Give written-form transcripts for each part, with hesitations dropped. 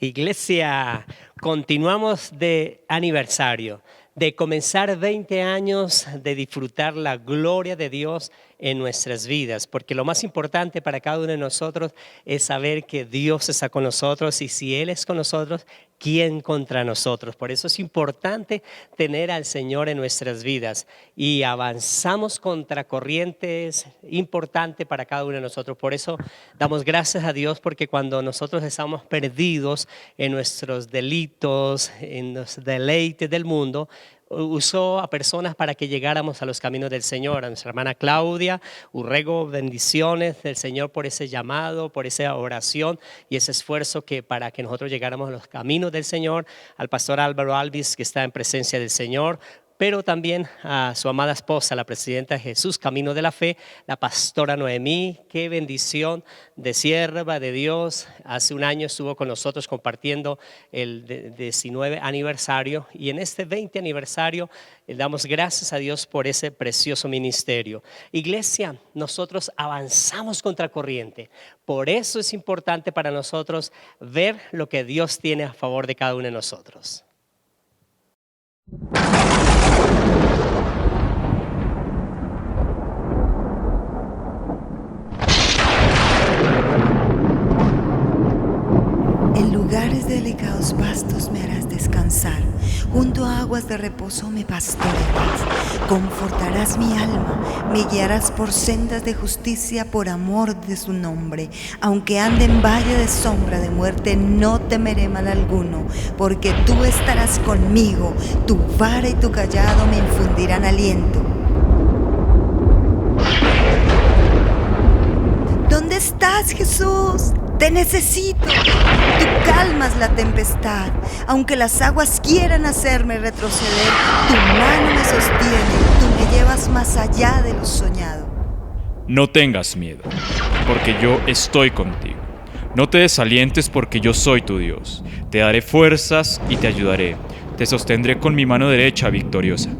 Iglesia, continuamos de aniversario, de comenzar 20 años de disfrutar la gloria de Dios en nuestras vidas, porque lo más importante para cada uno de nosotros es saber que Dios está con nosotros y si Él es con nosotros, ¿quién contra nosotros? Por eso es importante tener al Señor en nuestras vidas y avanzamos contra corrientes importante para cada uno de nosotros. Por eso damos gracias a Dios porque cuando nosotros estamos perdidos en nuestros delitos, en los deleites del mundo, usó a personas para que llegáramos a los caminos del Señor. A nuestra hermana Claudia, ruego bendiciones del Señor por ese llamado, por esa oración y ese esfuerzo para que nosotros llegáramos a los caminos del Señor. Al pastor Álvaro Alvis, que está en presencia del Señor, pero también a su amada esposa, la presidenta Jesús Camino de la Fe, la pastora Noemí. Qué bendición de sierva de Dios. Hace un año estuvo con nosotros compartiendo el 19 aniversario y en este 20 aniversario damos gracias a Dios por ese precioso ministerio. Iglesia, nosotros avanzamos contra corriente. Por eso es importante para nosotros ver lo que Dios tiene a favor de cada uno de nosotros. En lugares de delicados pastos me harás descansar, junto a aguas de reposo me pastorearás, confortarás mi alma, me guiarás por sendas de justicia por amor de su nombre. Aunque ande en valle de sombra de muerte, no temeré mal alguno, porque tú estarás conmigo, tu vara y tu cayado me infundirán aliento. ¿Dónde estás, Jesús? Te necesito. Tú calmas la tempestad. Aunque las aguas quieran hacerme retroceder, tu mano me sostiene. Tú me llevas más allá de lo soñado. No tengas miedo, porque yo estoy contigo. No te desalientes, porque yo soy tu Dios. Te daré fuerzas y te ayudaré. Te sostendré con mi mano derecha victoriosa.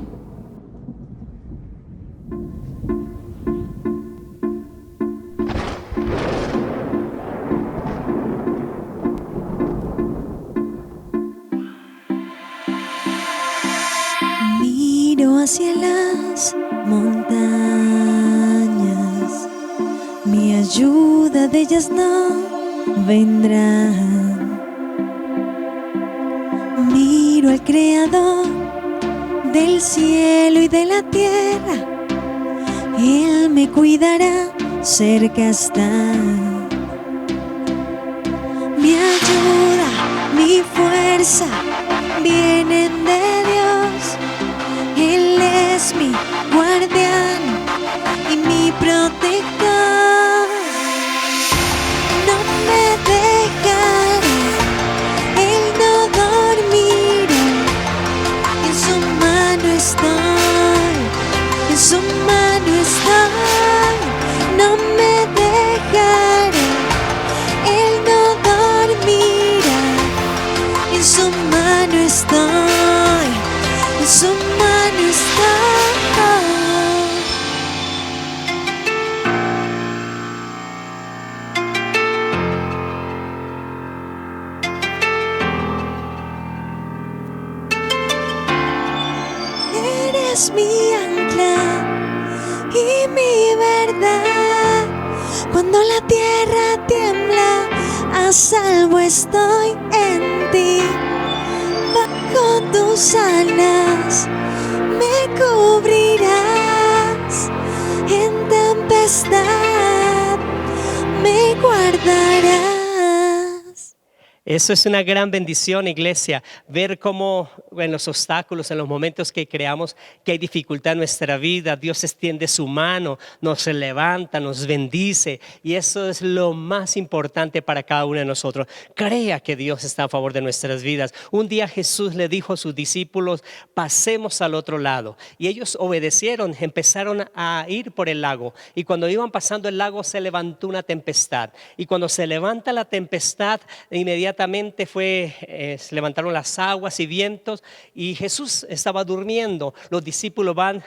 Miro hacia las montañas, mi ayuda de ellas no vendrá. Miro al Creador del cielo y de la tierra, Él me cuidará, cerca está. Mi ayuda, mi fuerza vienen de Dios. Él es mi guardián y mi protector. No me dejará, Él no dormirá. En su mano estoy, en su mano estoy. No me dejará, Él no dormirá. En su mano estoy, en su mano estoy. Eres mi ancla y mi verdad. Cuando la tierra tiembla, a salvo estoy en ti. Bajo tus alas me cubrirás, en tempestad me guardarás. Eso es una gran bendición, iglesia, ver cómo en los obstáculos, en los momentos que creamos que hay dificultad en nuestra vida, Dios extiende su mano, nos levanta, nos bendice y eso es lo más importante para cada uno de nosotros. Crea que Dios está a favor de nuestras vidas. Un día Jesús le dijo a sus discípulos, pasemos al otro lado y ellos obedecieron, empezaron a ir por el lago y cuando iban pasando el lago se levantó una tempestad y cuando se levanta la tempestad inmediatamente inmediatamente se levantaron las aguas y vientos y Jesús estaba durmiendo. Los discípulos van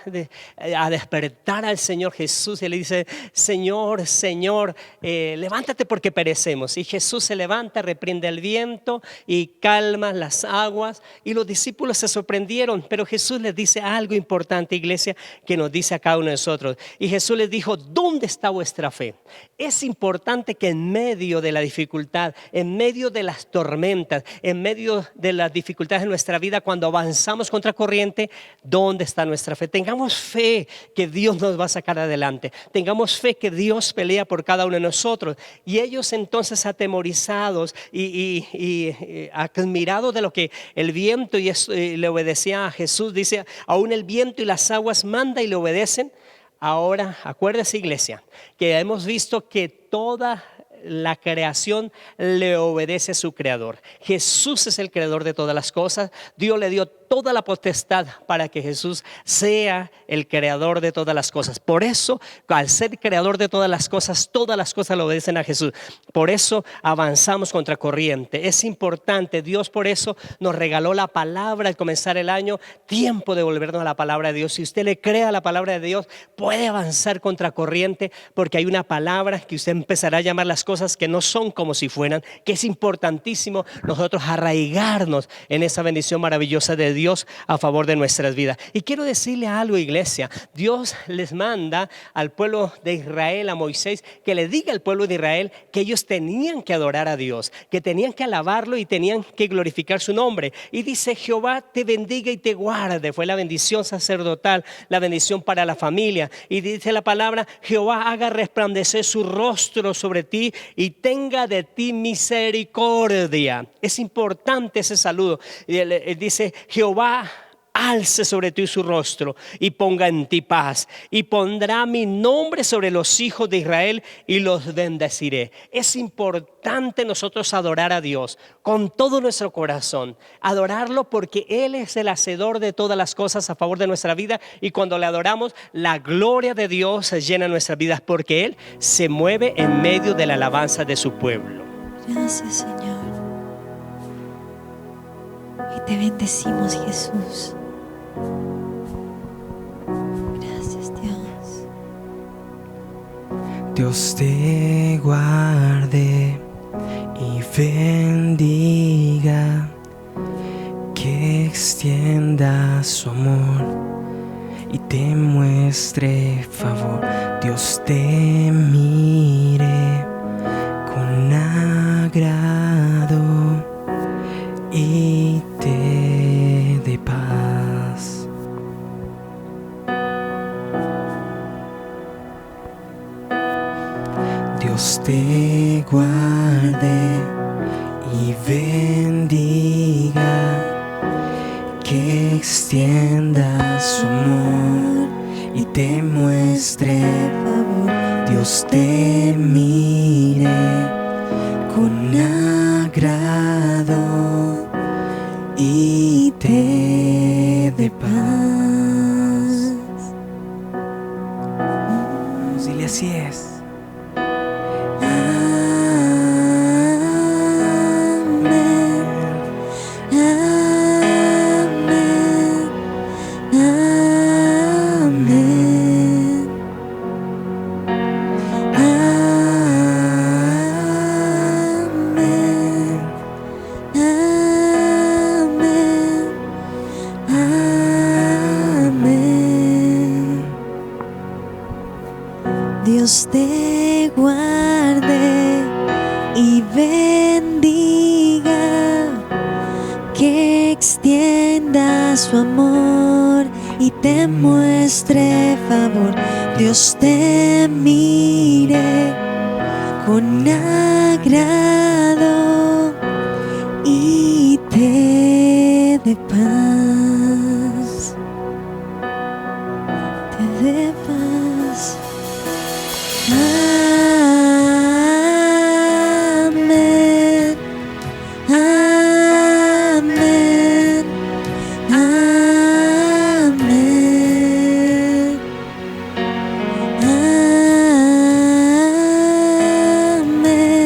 a despertar al Señor Jesús y le dice: Señor, Señor, levántate porque perecemos. Y Jesús se levanta, reprende el viento y calma las aguas, y los discípulos se sorprendieron, pero Jesús les dice algo importante, iglesia, que nos dice a cada uno de nosotros. Y Jesús les dijo: ¿dónde está vuestra fe? Es importante que en medio de la dificultad, en medio de las tormentas, en medio de las dificultades de nuestra vida, cuando avanzamos contra corriente, ¿dónde está nuestra fe? Tengamos fe que Dios nos va a sacar adelante. Tengamos fe que Dios pelea por cada uno de nosotros. Y ellos entonces, atemorizados y admirados de lo que el viento le obedecía a Jesús, dice: aún el viento y las aguas manda y le obedecen. Ahora, acuérdese, iglesia, que hemos visto que toda la creación le obedece a su creador. Jesús es el creador de todas las cosas. Dios le dio toda la potestad para que Jesús sea el creador de todas las cosas. Por eso, al ser creador de todas las cosas le obedecen a Jesús. Por eso avanzamos contra corriente. Es importante. Dios por eso nos regaló la palabra al comenzar el año. Tiempo de volvernos a la palabra de Dios. Si usted le cree a la palabra de Dios, puede avanzar contra corriente, porque hay una palabra que usted empezará a llamar las cosas que no son como si fueran, que es importantísimo nosotros arraigarnos en esa bendición maravillosa de Dios a favor de nuestras vidas. Y quiero decirle algo, iglesia. Dios les manda al pueblo de Israel, a Moisés, que le diga al pueblo de Israel que ellos tenían que adorar a Dios, que tenían que alabarlo y tenían que glorificar su nombre. Y dice: Jehová te bendiga y te guarde. Fue la bendición sacerdotal, la bendición para la familia. Y dice la palabra: Jehová haga resplandecer su rostro sobre ti y tenga de ti misericordia. Es importante ese saludo. Y él dice: Jehová alce sobre ti su rostro y ponga en ti paz, y pondrá mi nombre sobre los hijos de Israel y los bendeciré. Es importante nosotros adorar a Dios con todo nuestro corazón, adorarlo porque Él es el hacedor de todas las cosas a favor de nuestra vida, y cuando le adoramos, la gloria de Dios llena nuestras vidas, porque Él se mueve en medio de la alabanza de su pueblo. Gracias, Señor. Y te bendecimos, Jesús. Gracias, Dios. Dios te guarde y bendiga, que extienda su amor y te muestre favor. Dios te mire con agrado y te dé paz. Dios te guarde y bendiga, que extienda su amor y te muestre favor. Dios te mire con agrado y te dé paz. Dile: así es. Dios te guarde y bendiga, que extienda su amor y te muestre favor. Dios te mire con agrado y te dé paz. Te dé paz. Amén, amén, amén, amén, amén.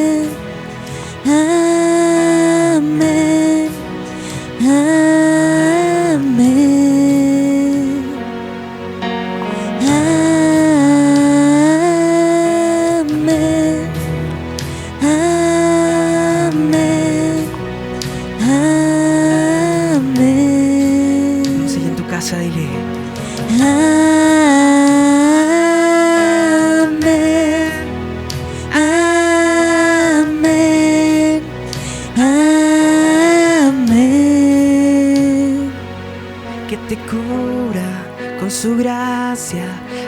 su gracia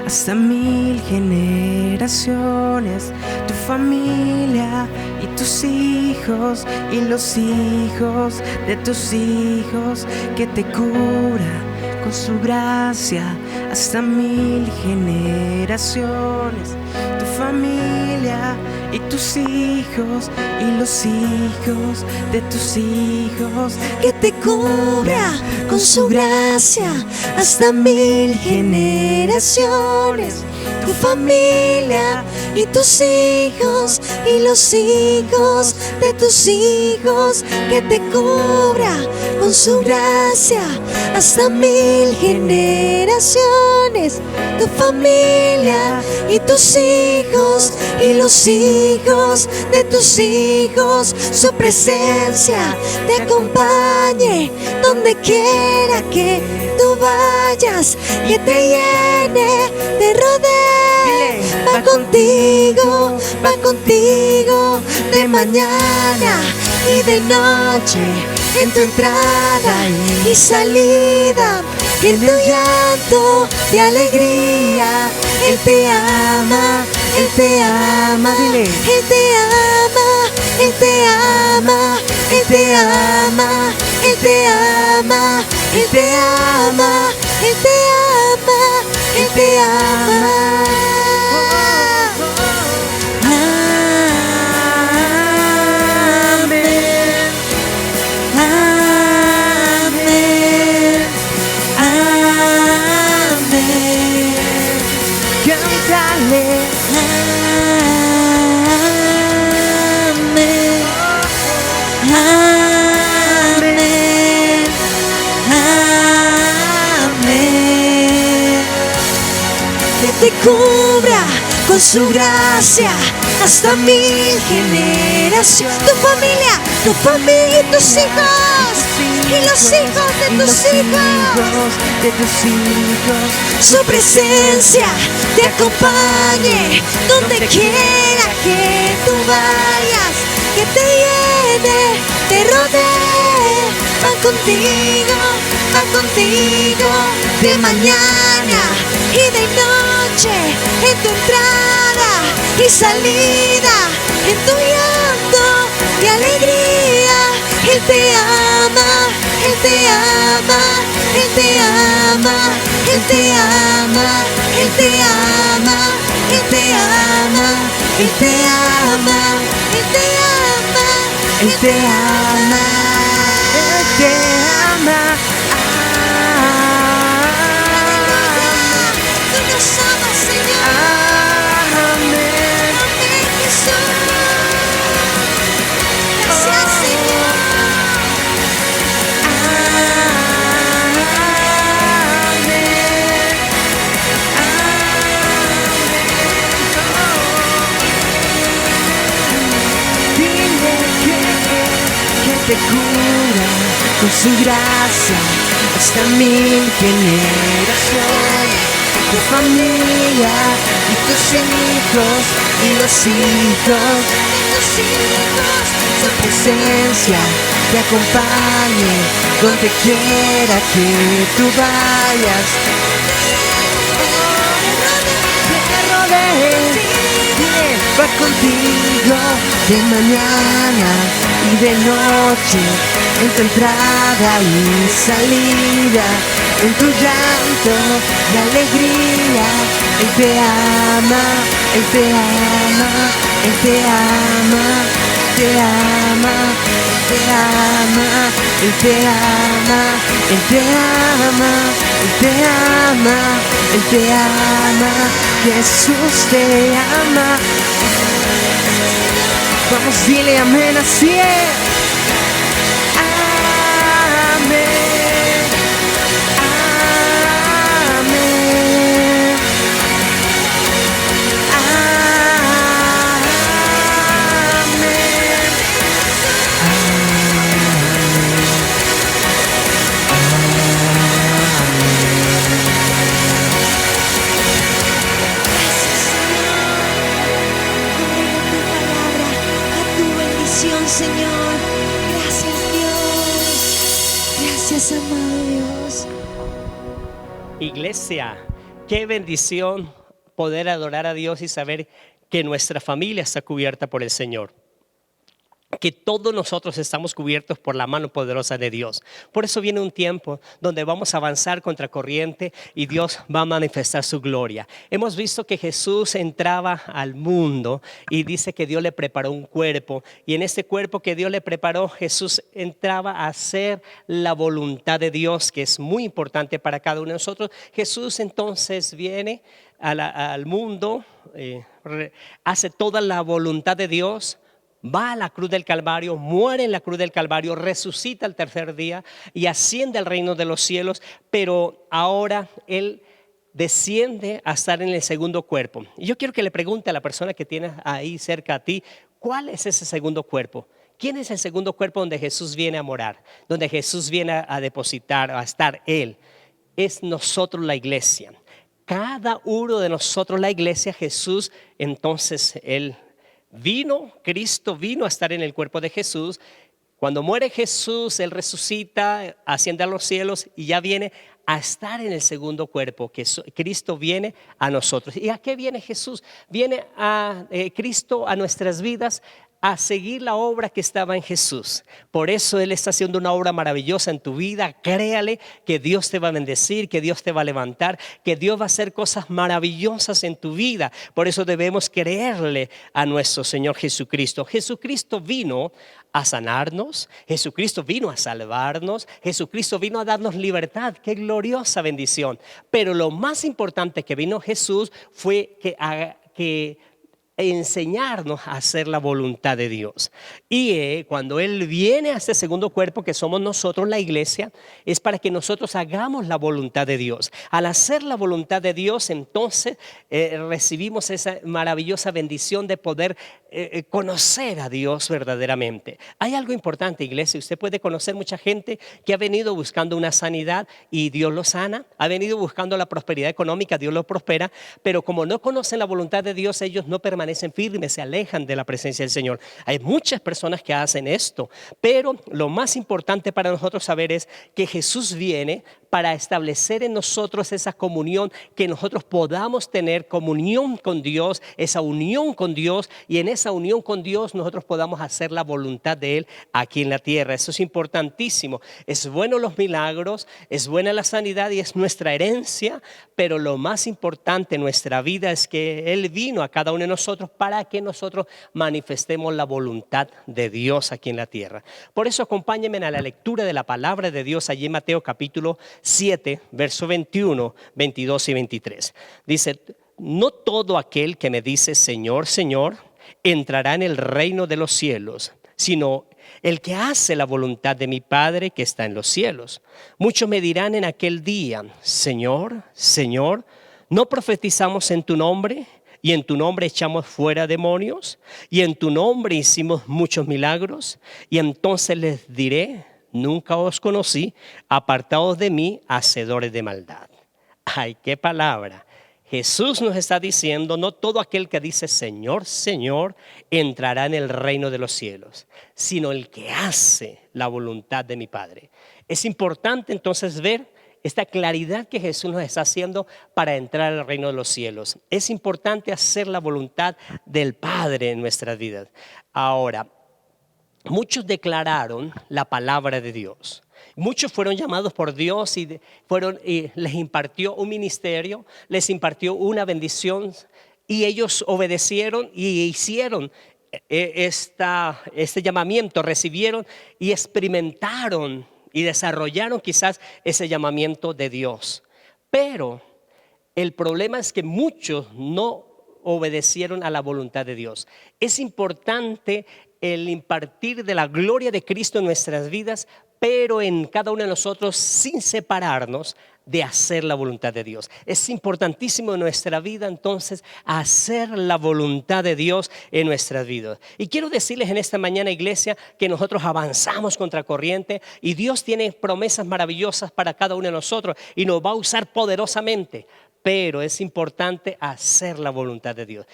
hasta 1000 generaciones, tu familia y tus hijos y los hijos de tus hijos, que te cubra con su gracia hasta 1000 generaciones, tu familia y tus hijos y los hijos de tus hijos, que te cubra con su gracia hasta 1000 generaciones, tu familia y tus hijos y los hijos de tus hijos, que te cubra con su gracia hasta 1000 generaciones, tu familia y tus hijos y los hijos de tus hijos, su presencia te acompañe donde quiera que tú vayas, que te llene, te rodee, va contigo de mañana y de noche, en tu entrada y salida, en tu llanto de alegría. Él te ama, dile. Él te ama, Él te ama, Él te ama, Él te ama, Él te ama, Él te ama, Él te ama. Te cubra con su gracia hasta 1000 generaciones, tu familia y tus hijos y los hijos de tus hijos, su presencia te acompañe donde quiera que tú vayas, que te llene, te rodee, va contigo de mañana y de noche, en tu entrada y salida, en tu llanto y alegría. Él te ama, Él te ama, Él te ama, Él te ama, Él te ama, Él te ama, Él te ama, Él te ama, Él te ama, Él te ama. Te cura con su gracia hasta 1000 generaciones, tu familia y tus hijos y los hijos de tus hijos, su presencia te acompañe donde quiera que tú vayas, te rodee, va contigo de mañana y de noche, en tu entrada y salida, en tu llanto y alegría. Él te ama, Él te ama, Él te ama, te ama, te ama, Él te ama, Él te ama, Él te ama, Él te ama, Jesús te ama. Vamos, dile amén, así es. Amén, amén, Señor, gracias Dios, gracias amado Dios. Iglesia, qué bendición poder adorar a Dios y saber que nuestra familia está cubierta por el Señor. Que todos nosotros estamos cubiertos por la mano poderosa de Dios. Por eso viene un tiempo donde vamos a avanzar contra corriente y Dios va a manifestar su gloria. Hemos visto que Jesús entraba al mundo y dice que Dios le preparó un cuerpo, y en este cuerpo que Dios le preparó, Jesús entraba a hacer la voluntad de Dios, que es muy importante para cada uno de nosotros. Jesús entonces viene al mundo, hace toda la voluntad de Dios. Va a la cruz del Calvario, muere en la cruz del Calvario, resucita el tercer día y asciende al reino de los cielos, pero ahora Él desciende a estar en el segundo cuerpo. Y yo quiero que le pregunte a la persona que tienes ahí cerca a ti, ¿cuál es ese segundo cuerpo? ¿Quién es el segundo cuerpo donde Jesús viene a morar? Donde Jesús viene a depositar, a estar Él. Es nosotros, la iglesia. Cada uno de nosotros, la iglesia, Jesús, entonces Él Cristo vino a estar en el cuerpo de Jesús. Cuando muere Jesús, Él resucita, asciende a los cielos y ya viene a estar en el segundo cuerpo, que Cristo viene a nosotros. ¿Y a qué viene Jesús? Viene a Cristo a nuestras vidas a seguir la obra que estaba en Jesús. Por eso Él está haciendo una obra maravillosa en tu vida. Créale que Dios te va a bendecir, que Dios te va a levantar, que Dios va a hacer cosas maravillosas en tu vida. Por eso debemos creerle a nuestro Señor Jesucristo. Jesucristo vino a sanarnos, Jesucristo vino a salvarnos, Jesucristo vino a darnos libertad. ¡Qué gloriosa bendición! Pero lo más importante que vino Jesús fue que enseñarnos a hacer la voluntad de Dios. Y cuando Él viene a este segundo cuerpo, que somos nosotros, la iglesia, es para que nosotros hagamos la voluntad de Dios. Al hacer la voluntad de Dios, entonces recibimos esa maravillosa bendición de poder conocer a Dios verdaderamente. Hay algo importante, iglesia. Usted puede conocer mucha gente que ha venido buscando una sanidad y Dios lo sana. Ha venido buscando la prosperidad económica, Dios lo prospera. Pero como no conocen la voluntad de Dios, ellos no permanecen firmes, se alejan de la presencia del Señor. Hay muchas personas que hacen esto, pero lo más importante para nosotros saber es que Jesús viene para establecer en nosotros esa comunión, que nosotros podamos tener comunión con Dios, esa unión con Dios, y en esa unión con Dios nosotros podamos hacer la voluntad de Él aquí en la tierra. Eso es importantísimo. Es bueno los milagros, es buena la sanidad y es nuestra herencia, pero lo más importante en nuestra vida es que Él vino a cada uno de nosotros para que nosotros manifestemos la voluntad de Dios aquí en la tierra. Por eso acompáñenme a la lectura de la palabra de Dios allí en Mateo capítulo 7, verso 21, 22 y 23. Dice: no todo aquel que me dice Señor, Señor, entrará en el reino de los cielos, sino el que hace la voluntad de mi Padre que está en los cielos. Muchos me dirán en aquel día: Señor, Señor, ¿no profetizamos en tu nombre? Y en tu nombre echamos fuera demonios, y en tu nombre hicimos muchos milagros. Y entonces les diré: nunca os conocí, apartados de mí, hacedores de maldad. Ay, qué palabra. Jesús nos está diciendo: no todo aquel que dice Señor, Señor, entrará en el reino de los cielos, sino el que hace la voluntad de mi Padre. Es importante entonces ver esta claridad que Jesús nos está haciendo para entrar al reino de los cielos. Es importante hacer la voluntad del Padre en nuestras vidas. Ahora, muchos declararon la palabra de Dios. Muchos fueron llamados por Dios y les impartió un ministerio, les impartió una bendición, y ellos obedecieron y hicieron este llamamiento, recibieron y experimentaron y desarrollaron quizás ese llamamiento de Dios. Pero el problema es que muchos no obedecieron a la voluntad de Dios. Es importante el impartir de la gloria de Cristo en nuestras vidas, pero en cada uno de nosotros sin separarnos de hacer la voluntad de Dios. Es importantísimo en nuestra vida entonces hacer la voluntad de Dios en nuestras vidas. Y quiero decirles en esta mañana, iglesia, que nosotros avanzamos contra corriente y Dios tiene promesas maravillosas para cada uno de nosotros y nos va a usar poderosamente. pero es importante hacer la voluntad de Dios.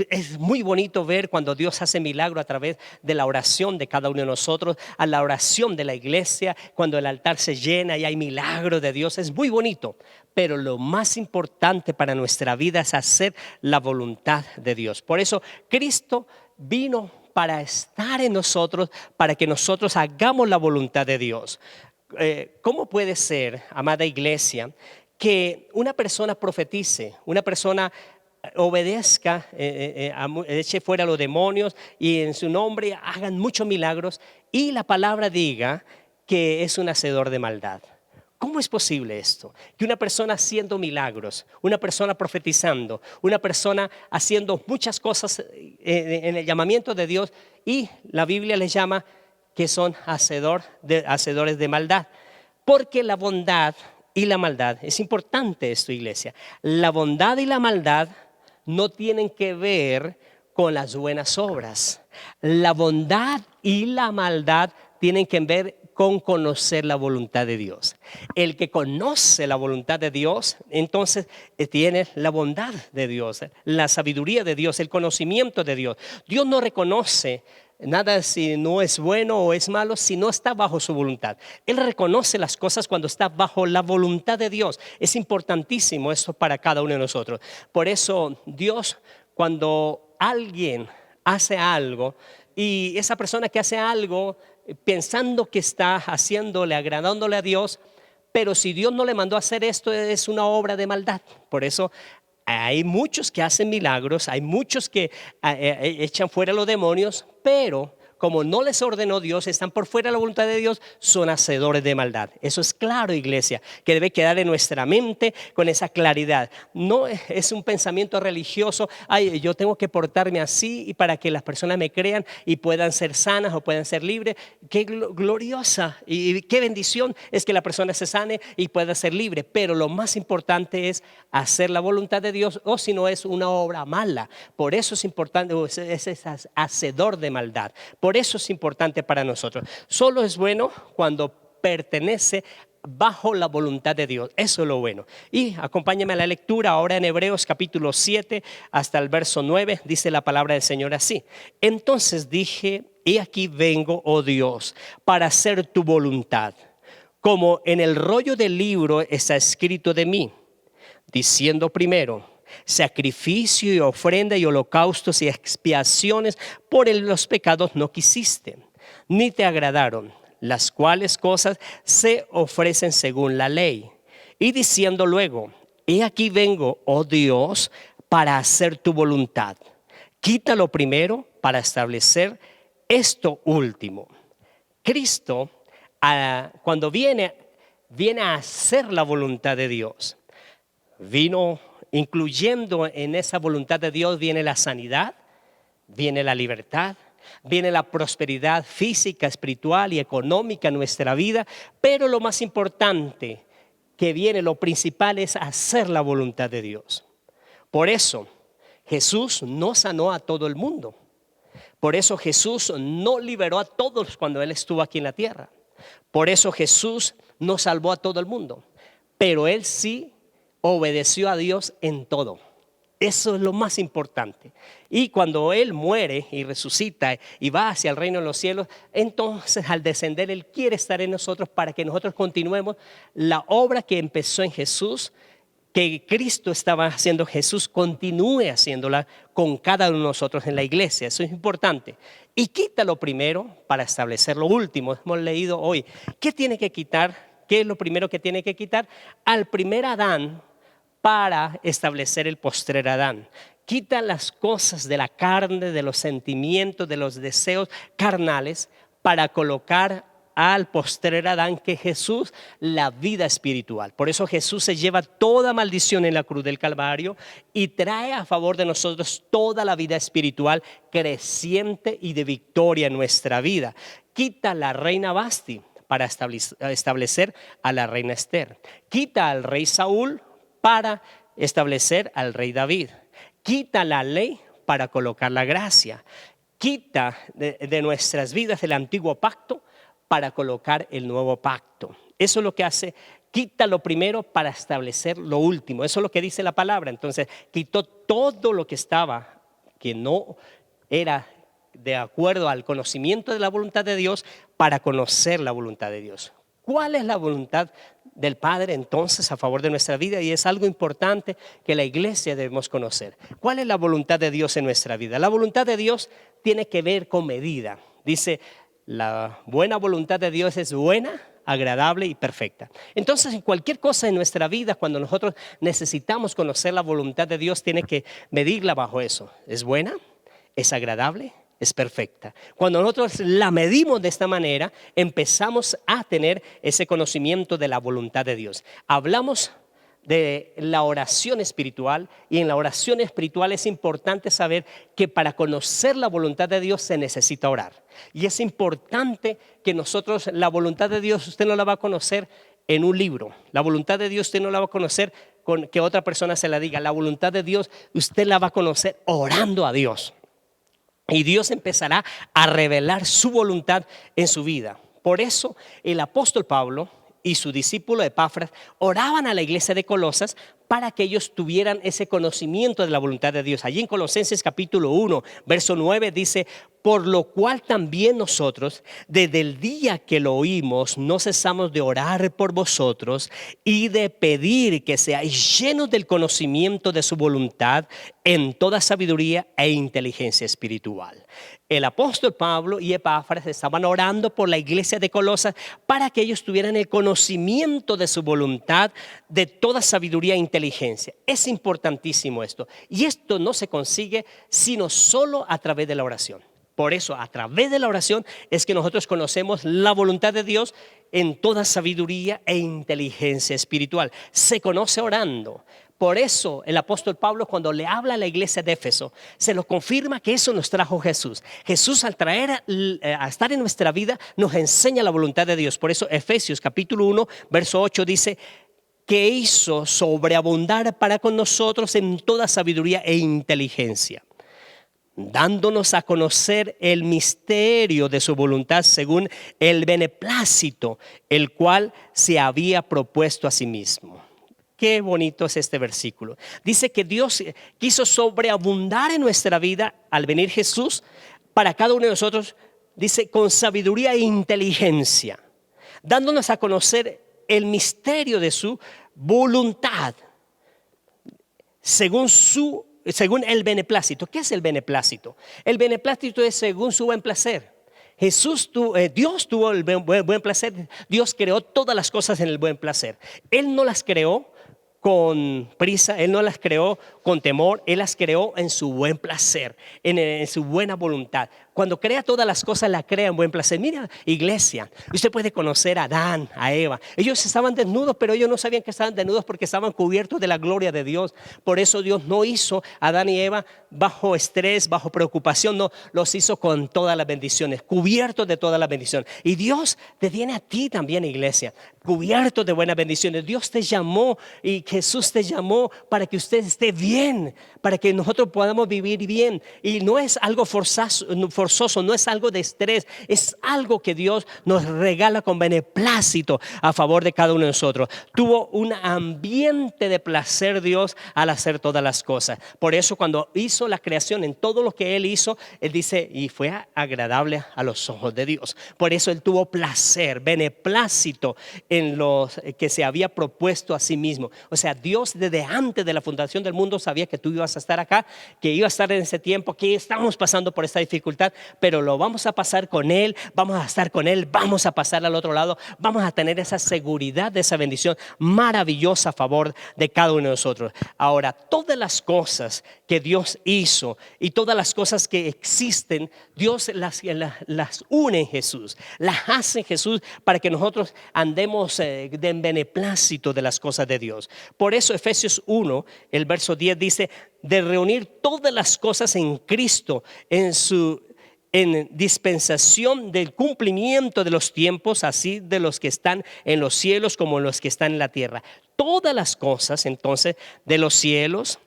Es muy bonito ver cuando Dios hace milagro a través de la oración de cada uno de nosotros, a la oración de la iglesia, cuando el altar se llena y hay milagro de Dios. Es muy bonito, pero lo más importante para nuestra vida es hacer la voluntad de Dios. Por eso Cristo vino para estar en nosotros, para que nosotros hagamos la voluntad de Dios. ¿Cómo puede ser, amada iglesia, que una persona profetice, una persona obedezca, eche fuera a los demonios y en su nombre hagan muchos milagros y la palabra diga que es un hacedor de maldad? ¿Cómo es posible esto? Que una persona haciendo milagros, una persona profetizando, una persona haciendo muchas cosas en el llamamiento de Dios y la Biblia les llama que son hacedores de maldad. Porque la bondad y la maldad, es importante esto, iglesia, la bondad y la maldad no tienen que ver con las buenas obras. La bondad y la maldad tienen que ver con conocer la voluntad de Dios. El que conoce la voluntad de Dios, entonces tiene la bondad de Dios, la sabiduría de Dios, el conocimiento de Dios. Dios no reconoce nada si no es bueno o es malo, si no está bajo su voluntad. Él reconoce las cosas cuando está bajo la voluntad de Dios. Es importantísimo esto para cada uno de nosotros. Por eso Dios, cuando alguien hace algo y esa persona que hace algo pensando que está haciéndole, agradándole a Dios, pero si Dios no le mandó a hacer esto, es una obra de maldad. Por eso hay muchos que hacen milagros, hay muchos que echan fuera a los demonios, pero como no les ordenó Dios, están por fuera de la voluntad de Dios, son hacedores de maldad. Eso es claro, iglesia, que debe quedar en nuestra mente con esa claridad. No es un pensamiento religioso, ay, yo tengo que portarme así y para que las personas me crean y puedan ser sanas o puedan ser libres. Qué gloriosa y qué bendición es que la persona se sane y pueda ser libre. Pero lo más importante es hacer la voluntad de Dios, o si no es una obra mala. Por eso es importante, es hacedor de maldad. Por eso es importante para nosotros. Solo es bueno cuando pertenece bajo la voluntad de Dios. Eso es lo bueno. Y acompáñame a la lectura ahora en Hebreos capítulo 7 hasta el verso 9. Dice la palabra del Señor así: entonces dije, he aquí vengo, oh Dios, para hacer tu voluntad, como en el rollo del libro está escrito de mí, diciendo primero: sacrificio y ofrenda y holocaustos y expiaciones por los pecados no quisiste, ni te agradaron, las cuales cosas se ofrecen según la ley. Y diciendo luego: he aquí vengo, oh Dios, para hacer tu voluntad. Quita lo primero para establecer esto último. Cristo, cuando viene a hacer la voluntad de Dios, vino incluyendo en esa voluntad de Dios, viene la sanidad, viene la libertad, viene la prosperidad física, espiritual y económica en nuestra vida. Pero lo más importante que viene, lo principal, es hacer la voluntad de Dios. Por eso Jesús no sanó a todo el mundo. Por eso Jesús no liberó a todos cuando Él estuvo aquí en la tierra. Por eso Jesús no salvó a todo el mundo. Pero Él sí obedeció a Dios en todo. Eso es lo más importante. Y cuando Él muere y resucita y va hacia el reino de los cielos, entonces al descender Él quiere estar en nosotros para que nosotros continuemos la obra que empezó en Jesús, que Cristo estaba haciendo. Jesús continúe haciéndola con cada uno de nosotros en la iglesia. Eso es importante. Y quita lo primero para establecer lo último. Hemos leído hoy. ¿Qué tiene que quitar? ¿Qué es lo primero que tiene que quitar? Al primer Adán, para establecer el postrer Adán. Quita las cosas de la carne, de los sentimientos, de los deseos carnales, para colocar al postrer Adán, que es Jesús, la vida espiritual. Por eso Jesús se lleva toda maldición en la cruz del Calvario y trae a favor de nosotros toda la vida espiritual creciente y de victoria en nuestra vida. Quita la reina Basti para establecer a la reina Esther. Quita al rey Saúl para establecer al rey David. Quita la ley para colocar la gracia. Quita de nuestras vidas el antiguo pacto para colocar el nuevo pacto. Eso es lo que hace quita lo primero para establecer lo último. Eso es lo que dice la palabra. Entonces, quitó todo lo que estaba, que no era de acuerdo al conocimiento de la voluntad de Dios, para conocer la voluntad de Dios. ¿Cuál es la voluntad del Padre entonces a favor de nuestra vida? Y es algo importante que la iglesia debemos conocer. ¿Cuál es la voluntad de Dios en nuestra vida? La voluntad de Dios tiene que ver con medida. Dice, la buena voluntad de Dios es buena, agradable y perfecta. Entonces, en cualquier cosa en nuestra vida, cuando nosotros necesitamos conocer la voluntad de Dios, tiene que medirla bajo eso. ¿Es buena? ¿Es agradable? Es perfecta. Cuando nosotros la medimos de esta manera, empezamos a tener ese conocimiento de la voluntad de Dios. Hablamos de la oración espiritual, y en la oración espiritual es importante saber que para conocer la voluntad de Dios se necesita orar. Y es importante que nosotros, la voluntad de Dios usted no la va a conocer en un libro. La voluntad de Dios usted no la va a conocer con que otra persona se la diga. La voluntad de Dios usted la va a conocer orando a Dios. Y Dios empezará a revelar su voluntad en su vida. Por eso el apóstol Pablo y su discípulo Epafras oraban a la iglesia de Colosas para que ellos tuvieran ese conocimiento de la voluntad de Dios. Allí en Colosenses capítulo 1, verso 9 dice, por lo cual también nosotros, desde el día que lo oímos, no cesamos de orar por vosotros y de pedir que seáis llenos del conocimiento de su voluntad en toda sabiduría e inteligencia espiritual. El apóstol Pablo y Epafras estaban orando por la iglesia de Colosas para que ellos tuvieran el conocimiento de su voluntad, de toda sabiduría e inteligencia. Es importantísimo esto. Y esto no se consigue sino solo a través de la oración. Por eso, a través de la oración es que nosotros conocemos la voluntad de Dios en toda sabiduría e inteligencia espiritual. Se conoce orando. Por eso el apóstol Pablo, cuando le habla a la iglesia de Éfeso, se lo confirma que eso nos trajo Jesús. Jesús, al traer a estar en nuestra vida, nos enseña la voluntad de Dios. Por eso Efesios capítulo 1, verso 8 dice, que hizo sobreabundar para con nosotros en toda sabiduría e inteligencia, dándonos a conocer el misterio de su voluntad según el beneplácito, el cual se había propuesto a sí mismo. Qué bonito es este versículo. Dice que Dios quiso sobreabundar en nuestra vida al venir Jesús para cada uno de nosotros, dice, con sabiduría e inteligencia, dándonos a conocer el misterio de su voluntad según el beneplácito. ¿Qué es el beneplácito? El beneplácito es según su buen placer. Dios tuvo el buen placer. Dios creó todas las cosas en el buen placer. Él no las creó con prisa, Él no las creó con temor, Él las creó en su buen placer, en su buena voluntad. Cuando crea todas las cosas, las crea en buen placer. Mira, iglesia, usted puede conocer a Adán, a Eva. Ellos estaban desnudos, pero ellos no sabían que estaban desnudos porque estaban cubiertos de la gloria de Dios. Por eso Dios no hizo a Adán y Eva bajo estrés, bajo preocupación. No, los hizo con todas las bendiciones, cubiertos de todas las bendiciones. Y Dios te tiene a ti también, iglesia, cubiertos de buenas bendiciones. Dios te llamó y Jesús te llamó para que usted esté bien, para que nosotros podamos vivir bien. Y no es algo forzoso, no es algo de estrés, es algo que Dios nos regala con beneplácito a favor de cada uno de nosotros. Tuvo un ambiente de placer Dios al hacer todas las cosas. Por eso cuando hizo la creación, en todo lo que Él hizo, Él dice, y fue agradable a los ojos de Dios. Por eso Él tuvo placer, beneplácito en los que se había propuesto a sí mismo. O sea, Dios desde antes de la fundación del mundo sabía que tú ibas a estar acá, que ibas a estar en ese tiempo, que estamos pasando por esta dificultad, pero lo vamos a pasar con Él, vamos a estar con Él, vamos a pasar al otro lado, vamos a tener esa seguridad de esa bendición maravillosa a favor de cada uno de nosotros. Ahora, todas las cosas que Dios hizo y todas las cosas que existen, Dios las une en Jesús, las hace en Jesús para que nosotros andemos en beneplácito de las cosas de Dios. Por eso Efesios 1, el verso 10 dice, de reunir todas las cosas en Cristo en dispensación del cumplimiento de los tiempos, así de los que están en los cielos como los que están en la tierra. Todas las cosas entonces de los cielos,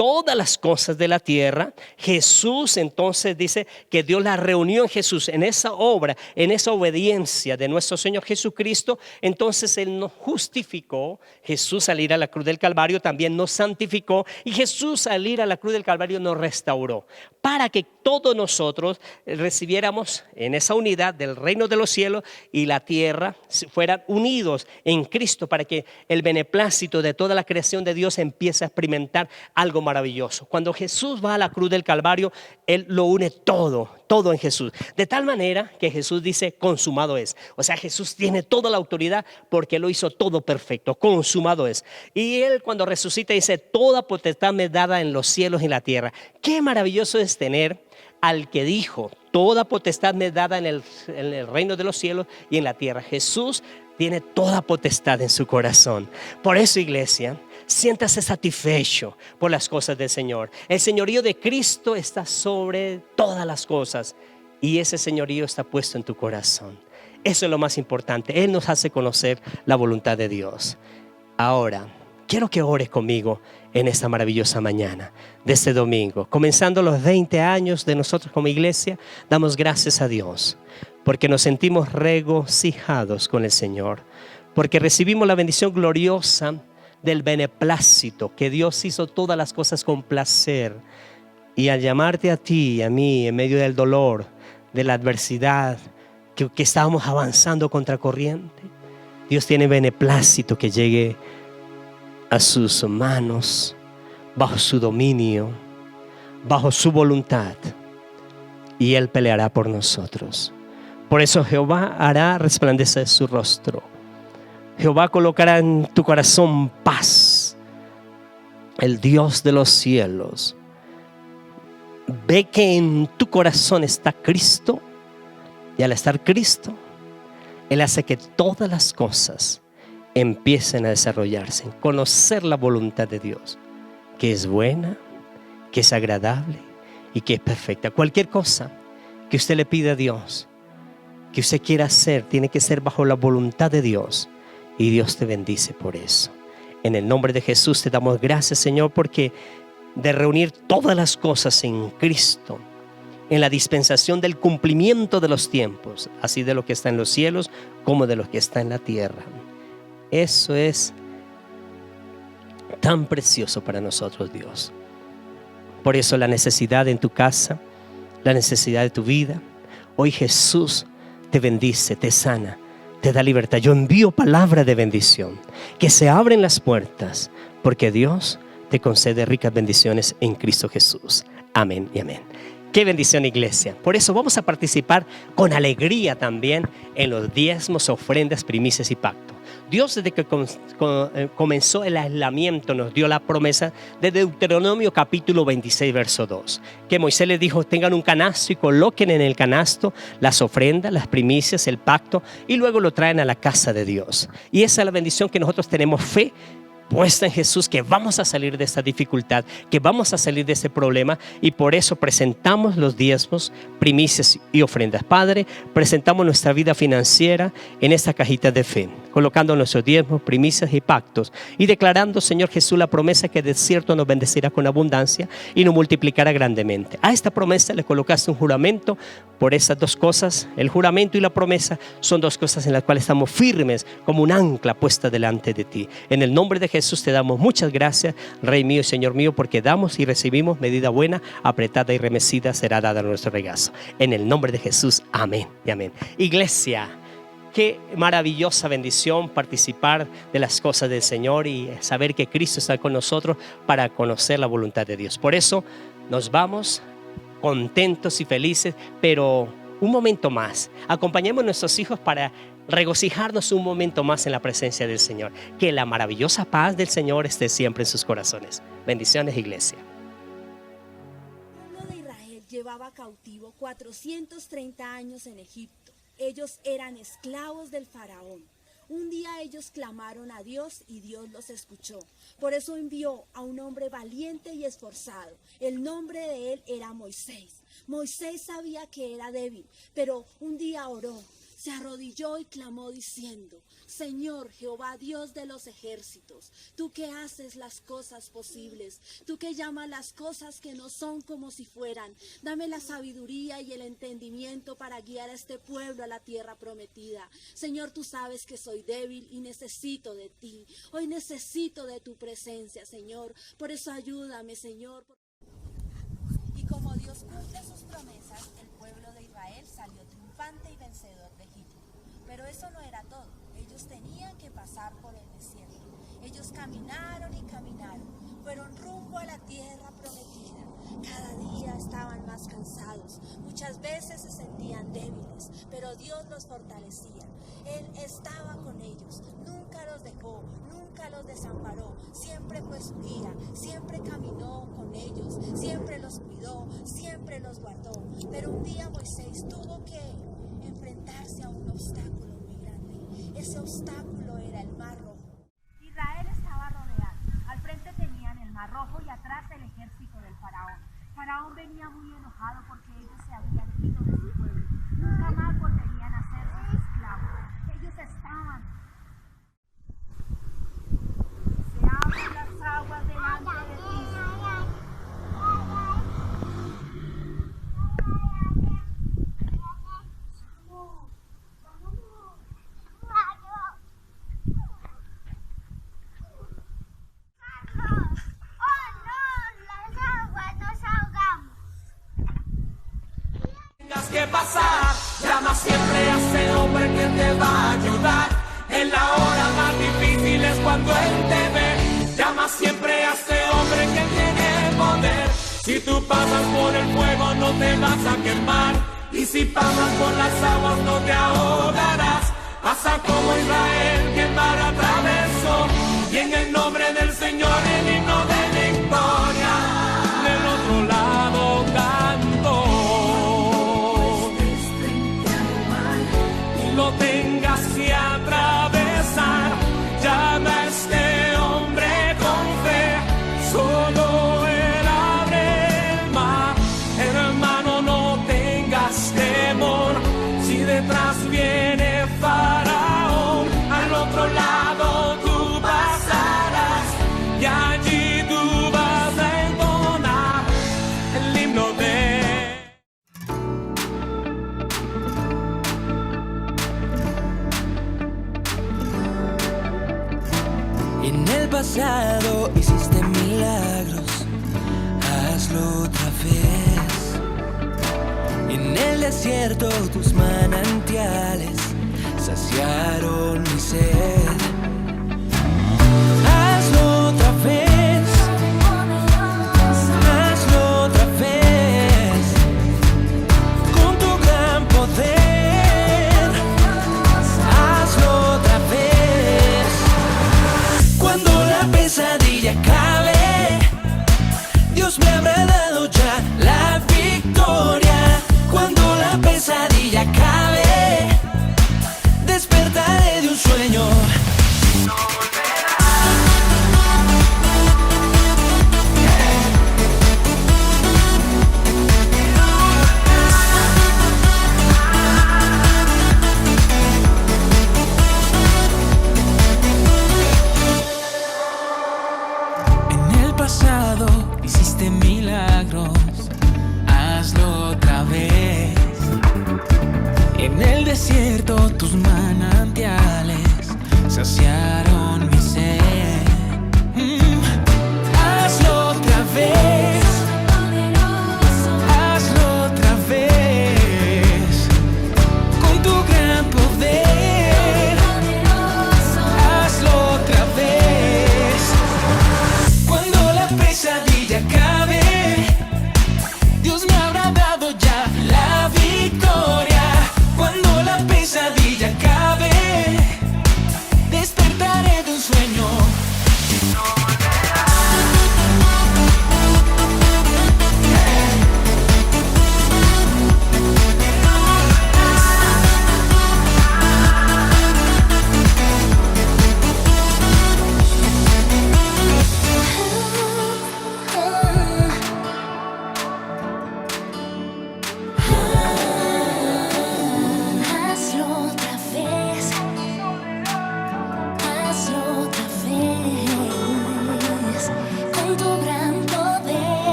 todas las cosas de la tierra. Jesús entonces dice que Dios la reunió en Jesús, en esa obra, en esa obediencia de nuestro Señor Jesucristo. Entonces Él nos justificó. Jesús al ir a la cruz del Calvario también nos santificó, y Jesús al ir a la cruz del Calvario nos restauró, para que todos nosotros recibiéramos en esa unidad del reino de los cielos y la tierra fueran unidos en Cristo, para que el beneplácito de toda la creación de Dios empiece a experimentar algo maravilloso. Cuando Jesús va a la cruz del Calvario, Él lo une todo en Jesús, de tal manera que Jesús dice consumado es. O sea, Jesús tiene toda la autoridad porque lo hizo todo perfecto, consumado es. Y Él cuando resucita dice, toda potestad me es dada en los cielos y en la tierra. Qué maravilloso es tener al que dijo, toda potestad me es dada en el reino de los cielos y en la tierra. Jesús tiene toda potestad en su corazón. Por eso, iglesia, siéntase satisfecho por las cosas del Señor. El señorío de Cristo está sobre todas las cosas, y ese señorío está puesto en tu corazón. Eso es lo más importante. Él nos hace conocer la voluntad de Dios. Ahora, quiero que ores conmigo en esta maravillosa mañana de este domingo. Comenzando los 20 años de nosotros como iglesia, damos gracias a Dios porque nos sentimos regocijados con el Señor, porque recibimos la bendición gloriosa del beneplácito, que Dios hizo todas las cosas con placer. Y al llamarte a ti y a mí en medio del dolor, de la adversidad, que estábamos avanzando contra corriente, Dios tiene beneplácito que llegue a sus manos, bajo su dominio, bajo su voluntad, y Él peleará por nosotros. Por eso Jehová hará resplandecer su rostro. Jehová colocará en tu corazón paz. El Dios de los cielos ve que en tu corazón está Cristo, y al estar Cristo, Él hace que todas las cosas empiecen a desarrollarse, en conocer la voluntad de Dios, que es buena, que es agradable y que es perfecta. Cualquier cosa que usted le pida a Dios, que usted quiera hacer, tiene que ser bajo la voluntad de Dios, y Dios te bendice por eso. En el nombre de Jesús te damos gracias, Señor, porque de reunir todas las cosas en Cristo, en la dispensación del cumplimiento de los tiempos, así de lo que está en los cielos como de lo que está en la tierra. Eso es tan precioso para nosotros, Dios. Por eso la necesidad en tu casa, la necesidad de tu vida, hoy Jesús te bendice, te sana, te da libertad. Yo envío palabra de bendición, que se abren las puertas, porque Dios te concede ricas bendiciones en Cristo Jesús. Amén y amén. Qué bendición, iglesia. Por eso vamos a participar con alegría también en los diezmos, ofrendas, primicias y pacto. Dios, desde que comenzó el aislamiento, nos dio la promesa de Deuteronomio capítulo 26, verso 2, que Moisés les dijo: tengan un canasto y coloquen en el canasto las ofrendas, las primicias, el pacto, y luego lo traen a la casa de Dios. Y esa es la bendición que nosotros tenemos fe puesta en Jesús, que vamos a salir de esta dificultad, que vamos a salir de este problema, y por eso presentamos los diezmos, primicias y ofrendas. Padre, presentamos nuestra vida financiera en esta cajita de fe, colocando nuestros diezmos, primicias y pactos, y declarando, Señor Jesús, la promesa que de cierto nos bendecirá con abundancia y nos multiplicará grandemente. A esta promesa le colocaste un juramento. Por esas dos cosas, el juramento y la promesa, son dos cosas en las cuales estamos firmes como un ancla puesta delante de ti. En el nombre de Jesús te damos muchas gracias, Rey mío y Señor mío, porque damos y recibimos medida buena, apretada y remecida será dada a nuestro regazo. En el nombre de Jesús, amén y amén. Iglesia, qué maravillosa bendición participar de las cosas del Señor y saber que Cristo está con nosotros para conocer la voluntad de Dios. Por eso nos vamos contentos y felices, pero un momento más. Acompañemos a nuestros hijos para regocijarnos un momento más en la presencia del Señor. Que la maravillosa paz del Señor esté siempre en sus corazones. Bendiciones, iglesia. El pueblo de Israel llevaba cautivo 430 años en Egipto. Ellos eran esclavos del faraón. Un día ellos clamaron a Dios y Dios los escuchó. Por eso envió a un hombre valiente y esforzado. El nombre de él era Moisés. Moisés sabía que era débil, pero un día oró: se arrodilló y clamó diciendo: Señor Jehová, Dios de los ejércitos, tú que haces las cosas posibles, tú que llamas las cosas que no son como si fueran, dame la sabiduría y el entendimiento para guiar a este pueblo a la tierra prometida. Señor, tú sabes que soy débil y necesito de ti. Hoy necesito de tu presencia, Señor. Por eso ayúdame, Señor. Y como Dios cumple sus promesas, el pueblo de Israel salió triunfante y vencedor de Egipto. Pero eso no era todo. Ellos tenían que pasar por el desierto. Ellos caminaron y caminaron. Fueron rumbo a la tierra prometida. Cada día estaban más cansados. Muchas veces se sentían débiles, pero Dios los fortalecía. Él estaba con ellos. Nunca los dejó, nunca los desamparó. Siempre fue su guía. Siempre caminó con ellos. Siempre los cuidó. Siempre los guardó. Pero un día Moisés tuvo que enfrentarse a un obstáculo muy grande. Ese obstáculo era el Mar Rojo. Israel estaba rodeado. Al frente tenían el Mar Rojo y atrás el ejército del faraón. Faraón venía muy enojado porque ellos se habían ido de su pueblo. Nunca más volverían a ser sus esclavos. Ellos estaban. Se abren las aguas delante de ti. Que pasar, llama siempre a ese hombre que te va a ayudar. En la hora más difícil es cuando él te ve. Llama siempre a ese hombre que tiene poder. Si tú pasas por el fuego no te vas a quemar. Y si pasas por las aguas no te ahogarás. Pasa como Israel que mar atravesó. Y en el nombre del Señor el himno de victoria del otro lado cantó. Lo tengas que atravesar, llama a este hombre con fe, solo él abre el mar. Hermano, no tengas temor, si detrás viene Faraón, al otro lado tú pasarás, y allí tú vas a entonar el himno de... En el pasado hiciste milagros, hazlo otra vez. En el desierto tus manantiales saciaron mi sed. Hazlo otra vez, hazlo otra vez, con tu gran poder, hazlo otra vez. Cuando la pesadilla acabe, Dios me habrá dado ya la victoria. Cuando la pesadilla acabe, despertaré de un sueño.